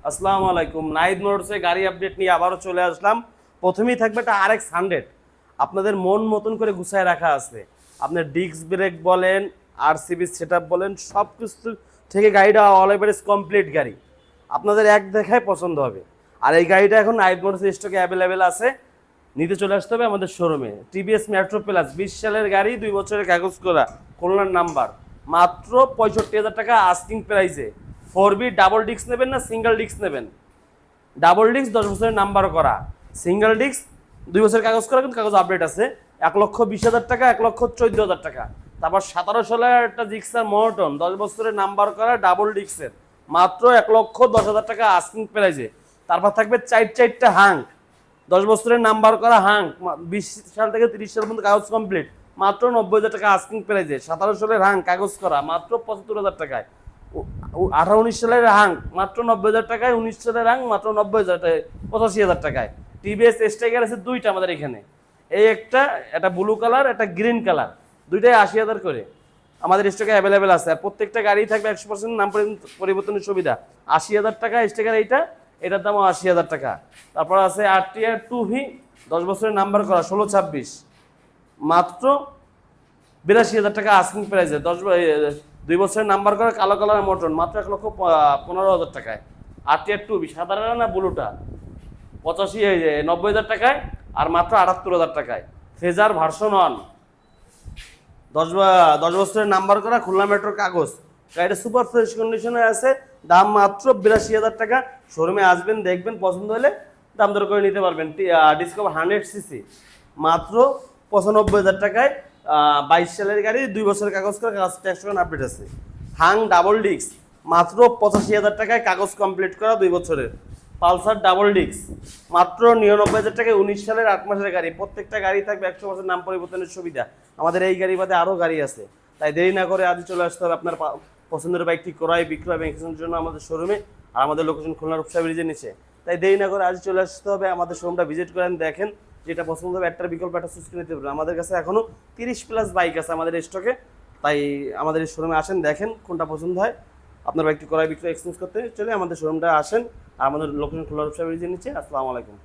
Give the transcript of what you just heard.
আসসালামু আলাইকুম। নাহিদ মোটরসে গাড়ি আপডেট নিয়ে আবারও চলে আসলাম। প্রথমেই থাকবে একটা RX 100, আপনাদের মন মতন করে গুছায় রাখা আছে। আপনার ডিস্ক ব্রেক বলেন, RCB সেটআপ বলেন, সব কিছু থেকে গাড়িটা অল এভারেজ কমপ্লিট গাড়ি, আপনাদের এক দেখায় পছন্দ হবে। আর এই গাড়িটা এখন নাহিদ মোটরসের স্টকে অ্যাভেলেবেল আছে, নিতে চলে আসতে হবে আমাদের শোরুমে। টিভিএস মেট্রো প্লাস 20 সালের গাড়ি, 2 বছরের কাগজ করা, খুলনার নাম্বার, মাত্র 65,000 টাকা আস্কিং প্রাইসে। 4B ডাবল ডিস্ক নেবেন না সিঙ্গেল ডিস্ক নেবেন? ডাবল ডিস্ক 10 বছরের নাম্বার করা, সিঙ্গেল ডিস্ক 2 বছরের কাগজ করা, কিন্তু কাগজ আপডেট আছে। 1,20,000 টাকা, 1,14,000 টাকা। তারপর 17 সালের একটা জিক্সার মনোটন 10 বছরের নাম্বার করা ডাবল ডিস্কের, মাত্র 1,10,000 টাকা আস্কিং প্রাইসে। তারপর থাকবে চারটা হাঙ্ক 10 বছরের নাম্বার করা হাঙ্ক, 20 সাল থেকে 30 সাল পর্যন্ত কাগজ কমপ্লিট, মাত্র 90,000 টাকা আস্কিং প্রাইসে। 17 সালের হাঙ্ক কাগজ করা, মাত্র 75,000 টাকায়। 18-19 সালের হাঙ্ক মাত্র 90,000 টাকায়, 19 সালের হাঙ্ক মাত্র 90,000 টাকায়, 85,000 টাকায়। টিভিএস স্ট্রাইকার আছে দুইটা আমাদের এখানে, এই একটা ব্লু কালার, একটা গ্রিন কালার, দুইটাই 80,000 করে আমাদের স্টকে অ্যাভেলেবেল আছে। আর প্রত্যেকটা গাড়ি থাকবে 100% নাম পরিবর্তনের সুবিধা। 80,000 টাকা স্ট্রাইকার এইটা, এটার দামও 80,000 টাকা। তারপর আছে RTR 2V 10 বছরের নাম্বার করা, 16-26, মাত্র 82,000 টাকা আস্কিং প্রাইসে। 2 বছরের নাম্বার করা কালো কালার মোটর, মাত্র 1,15,000 টাকায়। RTR 2V সাধারণ না ব্লুটা, 90,000 টাকায়, আর মাত্র 78,000 টাকায়। ফেজার ভার্সন 1 10 বছরের নাম্বার করা, খুলনা মেট্রোর কাগজ, গাড়িটা সুপার ফ্রেশ কন্ডিশনে আছে, দাম মাত্র 82,000 টাকা। শোরুমে আসবেন, দেখবেন, পছন্দ হলে দাম দর করে নিতে পারবেন। ডিসকভার 100cc মাত্র 95,000 টাকায়। 22 সালের গাড়ি, 2 বছরের কাগজ করা, কাগজ ট্যাক্স আপডেট আছে। হাং ডাবল ডিস্ক মাত্র 85,000 টাকায়, কাগজ কমপ্লিট করা, 2 বছরের। পালসার ডাবল ডিস্ক মাত্র 99,000 টাকায়, 19 সালের 8 মাসের গাড়ি। প্রত্যেকটা গাড়ি থাকবে 100% নাম পরিবর্তনের সুবিধা। আমাদের এই গাড়ি বাদে আরও গাড়ি আছে, তাই দেরি না করে আজই চলে আসতে হবে আপনার পছন্দের বাইকটি ক্রয় বিক্রয় ব্যাংকের জন্য আমাদের শোরুমে। আর আমাদের লোকেশন খুলনার রূপসা ব্রিজের নিচে, তাই দেরি না করে আজ চলে আসতে হবে। আমাদের শোরুমটা ভিজিট করেন, দেখেন, যেটা পছন্দ হবে একটার বিকল্প একটা চুজ করে নিতে পারবেন। আমাদের কাছে এখনও 30+ বাইক আছে আমাদের স্টকে, তাই আমাদের এই শোরুমে আসেন, দেখেন কোনটা পছন্দ হয়। আপনার বাইকটি ক্রয় বিক্রয় এক্সচেঞ্জ করতে চলে আমাদের শোরুমটা আসেন। আর আমাদের লোকেশন খুলনার রূপসা ব্রিজের নিচে। আসসালামু আলাইকুম।